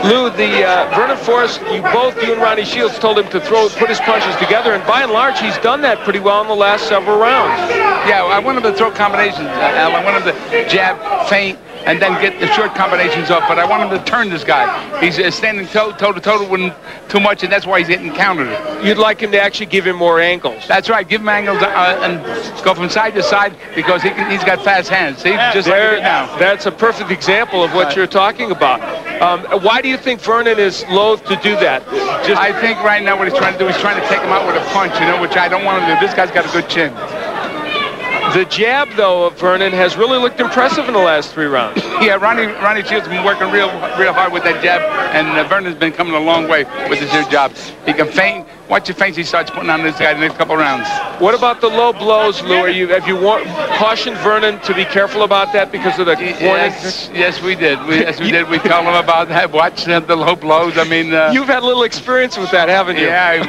Lou, the Vernon Forrest, you and Ronnie Shields told him to put his punches together, and by and large, he's done that pretty well in the last several rounds. Yeah, I want him to throw combinations, Al. I want him to jab, feint, and then get the short combinations up. But I want him to turn this guy. He's standing toe-to-toe with him too much, and that's why he's getting countered. You'd like him to actually give him more angles. That's right. Give him angles and go from side to side because he's got fast hands. See, just there, like now. That's a perfect example of what you're talking about. Why do you think Vernon is loath to do that? I think right now what he's trying to do is trying to take him out with a punch, you know, which I don't want him to do. This guy's got a good chin. The jab, though, of Vernon has really looked impressive in the last 3 rounds. Yeah, Ronnie Shields has been working real hard with that jab, and Vernon's been coming a long way with his new job. He can feint. Watch the feints he starts putting on this guy in the next couple of rounds. What about the low blows, Lou? Have you cautioned Vernon to be careful about that because of the warnings? Yes, we did. We did. We told him about that. Watch the low blows. I mean, you've had a little experience with that, haven't you? Yeah,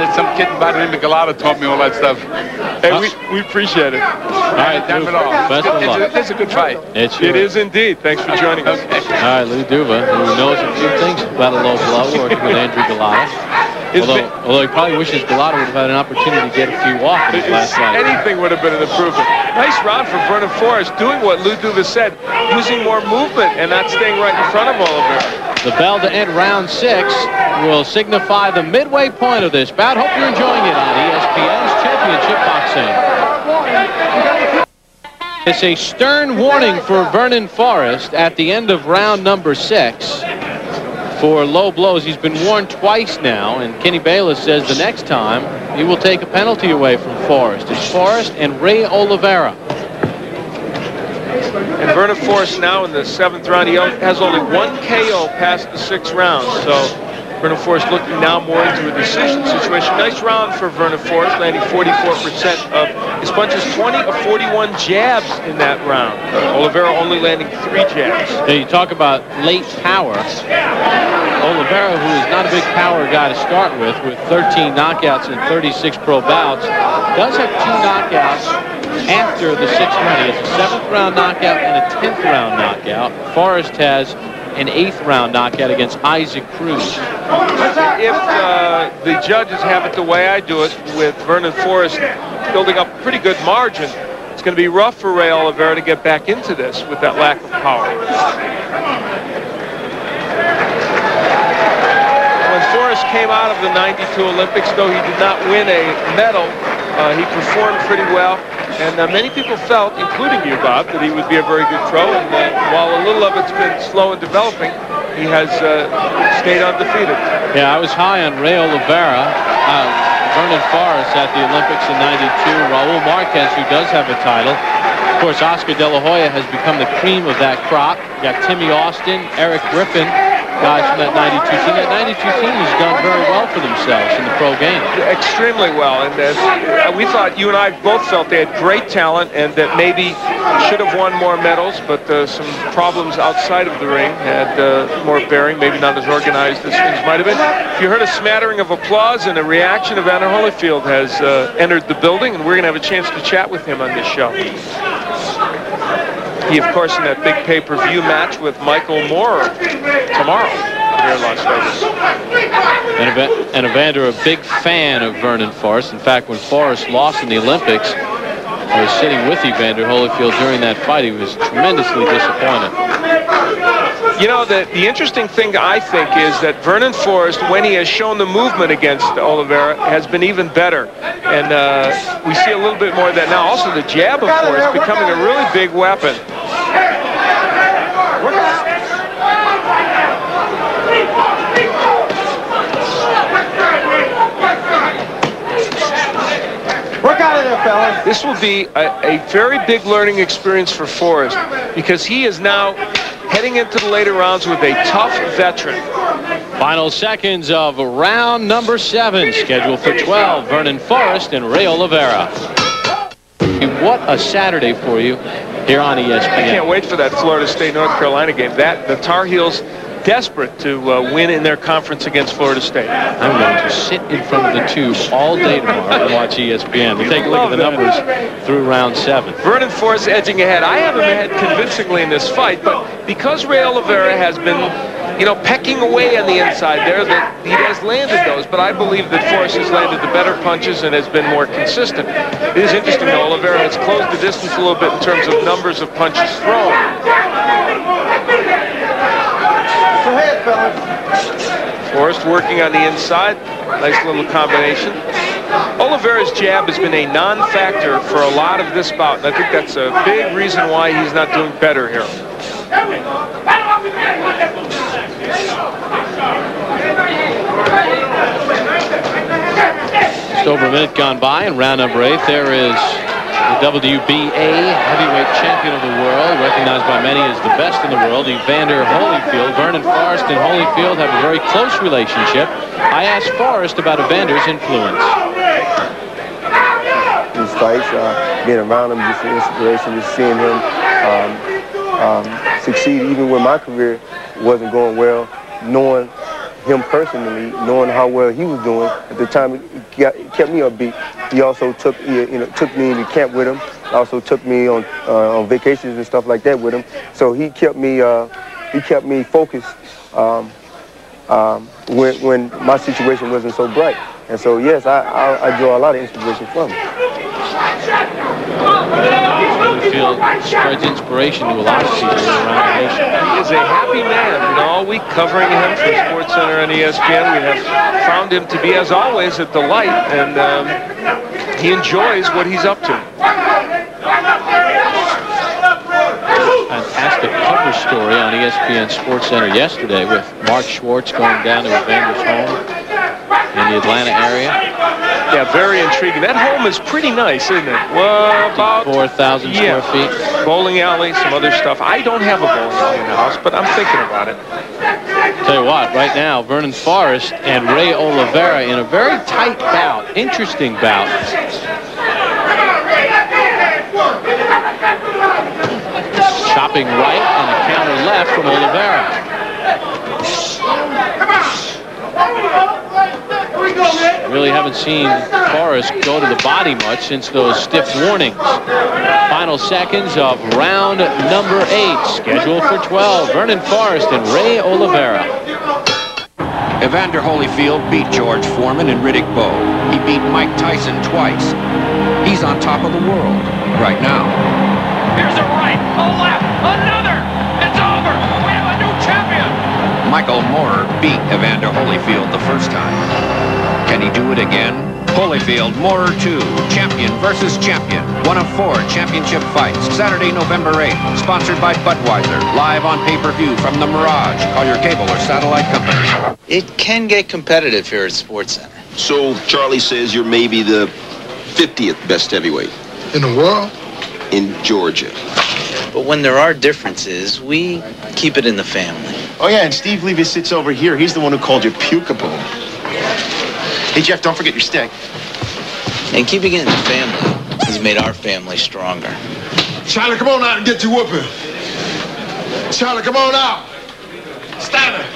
some kid by the name of Galata taught me all that stuff. Hey, we appreciate it. All right, Time it all. Best of luck. It's a good fight. It is indeed. Thanks for joining us. All right, Lou Duva, who knows a few things about a low blow, working with Andrew Galata. Although he probably wishes Galata would have had an opportunity to get a few off in his last fight. Anything would have been an improvement. Nice round for Vernon Forrest, doing what Lou Duva said, using more movement and not staying right in front of Oliveira. The bell to end round 6 will signify the midway point of this bout. Hope you're enjoying it on ESPN's Championship Boxing. It's a stern warning for Vernon Forrest at the end of round number 6. For low blows. He's been warned twice now, and Kenny Bayless says the next time he will take a penalty away from Forrest. It's Forrest and Ray Oliveira. And Vernon Forrest now in the 7th round. He has only 1 KO past the 6th round. So Vernon Forrest looking now more into a decision situation. Nice round for Vernon Forrest, landing 44% of his punches, 20 of 41 jabs in that round. Oliveira only landing 3 jabs. Yeah, you talk about late power. Oliveira, who is not a big power guy to start with 13 knockouts in 36 pro bouts, does have 2 knockouts after the 6th round. He has a 7th round knockout and a 10th round knockout. Forrest has an 8th round knockout against Isaac Cruz. If the judges have it the way I do it, with Vernon Forrest building up a pretty good margin, it's going to be rough for Ray Oliveira to get back into this with that lack of power. When Forrest came out of the 92 Olympics, though he did not win a medal, he performed pretty well. And many people felt, including you, Bob, that he would be a very good pro. And while a little of it's been slow in developing, he has stayed undefeated. Yeah, I was high on Ray Oliveira. Vernon Forrest at the Olympics in 92. Raul Marquez, who does have a title. Of course, Oscar De La Hoya has become the cream of that crop. You got Timmy Austin, Eric Griffin, guys from that 92 team. That 92 team has done very well for themselves in the pro game. Extremely well. And we thought, you and I both felt they had great talent and that maybe should have won more medals, but some problems outside of the ring had more bearing, maybe not as organized as things might have been. You heard a smattering of applause, and a reaction of Anna Holyfield has entered the building, and we're going to have a chance to chat with him on this show. He, of course, in that big pay-per-view match with Michael Moore tomorrow here in Las Vegas. And Evander, a big fan of Vernon Forrest. In fact, when Forrest lost in the Olympics, I was sitting with Evander Holyfield during that fight. He was tremendously disappointed. You know, the interesting thing, I think, is that Vernon Forrest, when he has shown the movement against Oliveira, has been even better. And we see a little bit more of that now. Also, the jab of Forrest becoming a really big weapon. Work out of there, fellas. This will be a very big learning experience for Forrest, because he is now heading into the later rounds with a tough veteran. Final seconds of round number 7, scheduled for 12. Vernon Forrest and Ray Oliveira. What a Saturday for you here on ESPN. I can't wait for that Florida State North Carolina game. The Tar Heels desperate to win in their conference against Florida State. I'm going to sit in front of the tube all day tomorrow and watch ESPN. We'll take a look at the numbers through round 7. Vernon Forrest edging ahead. I have him ahead convincingly in this fight, but because Ray Oliveira has been you know, pecking away on the inside there, that he has landed those, but I believe that Forrest has landed the better punches and has been more consistent. It is interesting, though, Oliveira has closed the distance a little bit in terms of numbers of punches thrown. Go ahead, fellas. Forrest working on the inside. Nice little combination. Oliveira's jab has been a non-factor for a lot of this bout, and I think that's a big reason why he's not doing better here. Just over a minute gone by in round number 8. There is the WBA heavyweight champion of the world, recognized by many as the best in the world, Evander Holyfield. Vernon Forrest and Holyfield have a very close relationship. I asked Forrest about Evander's influence. These fights, being around him, just an inspiration, just seeing him succeed even when my career wasn't going well, knowing him personally, knowing how well he was doing at the time, it kept me upbeat. He also took me into camp with him. Also took me on vacations and stuff like that with him. So he kept me focused when my situation wasn't so bright. And so yes, I draw a lot of inspiration from him. Holyfield spreads inspiration to a lot of people around the nation. He is a happy man, and all week covering him for SportsCenter and ESPN. We have found him to be, as always, a delight, and he enjoys what he's up to. Fantastic cover story on ESPN SportsCenter yesterday with Mark Schwartz going down to Evander's home in the Atlanta area. Yeah, very intriguing. That home is pretty nice, isn't it? Well, about 4,000 square feet. Bowling alley, some other stuff. I don't have a bowling alley in the house, but I'm thinking about it. Tell you what, right now, Vernon Forrest and Ray Oliveira in a very tight bout, interesting bout. Chopping right and a counter left from Oliveira. Really haven't seen Forrest go to the body much since those stiff warnings. Final seconds of round number 8, scheduled for 12. Vernon Forrest and Ray Oliveira. Evander Holyfield beat George Foreman and Riddick Bowe. He beat Mike Tyson twice. He's on top of the world right now. Here's a right, a left, another. It's over. We have a new champion. Michael Moorer beat Evander Holyfield the first time. Can he do it again? Holyfield, Moorer 2, champion versus champion. One of 4 championship fights. Saturday, November 8th. Sponsored by Budweiser. Live on pay-per-view from the Mirage. Call your cable or satellite company. It can get competitive here at SportsCenter. So Charlie says you're maybe the 50th best heavyweight. In the world? In Georgia. But when there are differences, we keep it in the family. Oh, yeah, and Steve Levy sits over here. He's the one who called you Puke-a-boom. Hey, Jeff, don't forget your stick. And keeping it in the family has made our family stronger. Charlie, come on out and get your whooping. Charlie, come on out. Stand there.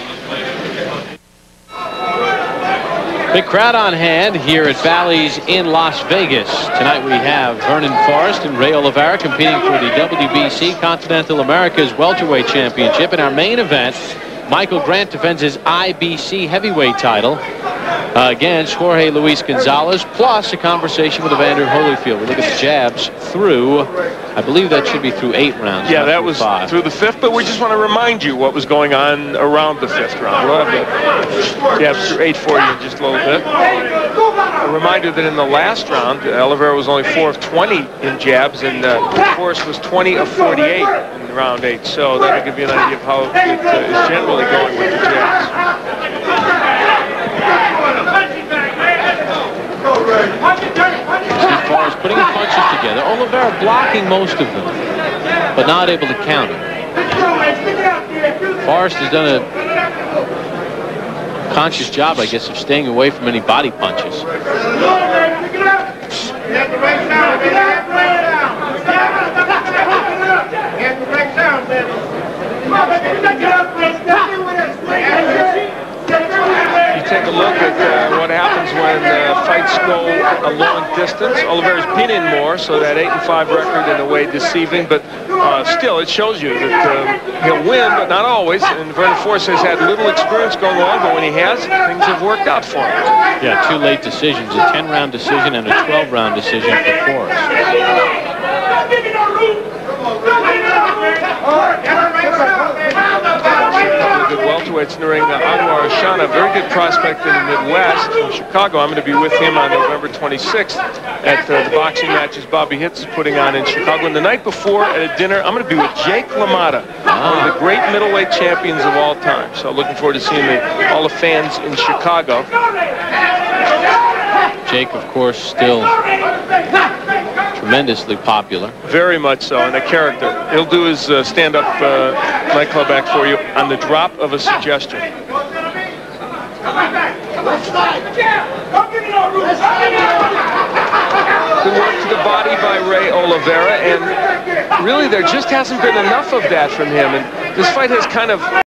Big crowd on hand here at Bally's in Las Vegas. Tonight we have Vernon Forrest and Ray Oliveira competing for the WBC Continental America's Welterweight Championship. In our main event, Michael Grant defends his IBC heavyweight title against Jorge Luis Gonzalez, plus a conversation with Evander Holyfield. We look at the jabs through, I believe that should be through 8 rounds. Yeah, that was 5. Through the 5th, but we just want to remind you what was going on around the 5th round. We'll have the jabs through 8 for you in just a little bit. A reminder that in the last round, Oliveira was only 4 of 20 in jabs, and Forrest was 20 of 48 in round 8. So that'll give you an idea of how it is generally going with the jabs. See Forrest putting the punches together. Oliveira blocking most of them, but not able to counter. Forrest has done a conscious job, I guess, of staying away from any body punches. You take a look at what happens when fights go a long distance. Oliveira's been in more, so that 8-5 record in a way deceiving, but still, it shows you that he'll win, but not always. And Vernon Forrest has had little experience going along, but when he has, things have worked out for him. Yeah, 2 late decisions, a 10-round decision and a 12-round decision for Forrest. Good welterweights in the ring. Anwar Ashana, very good prospect in the Midwest from Chicago. I'm going to be with him on November 26th at the boxing matches Bobby Hitz is putting on in Chicago. And the night before at a dinner, I'm going to be with Jake LaMotta, one of the great middleweight champions of all time. So looking forward to seeing all the fans in Chicago. Jake, of course, still tremendously popular. Very much so, and a character. He'll do his stand-up nightclub act for you on the drop of a suggestion. Good work to the body by Ray Oliveira, and really there just hasn't been enough of that from him. And this fight has kind of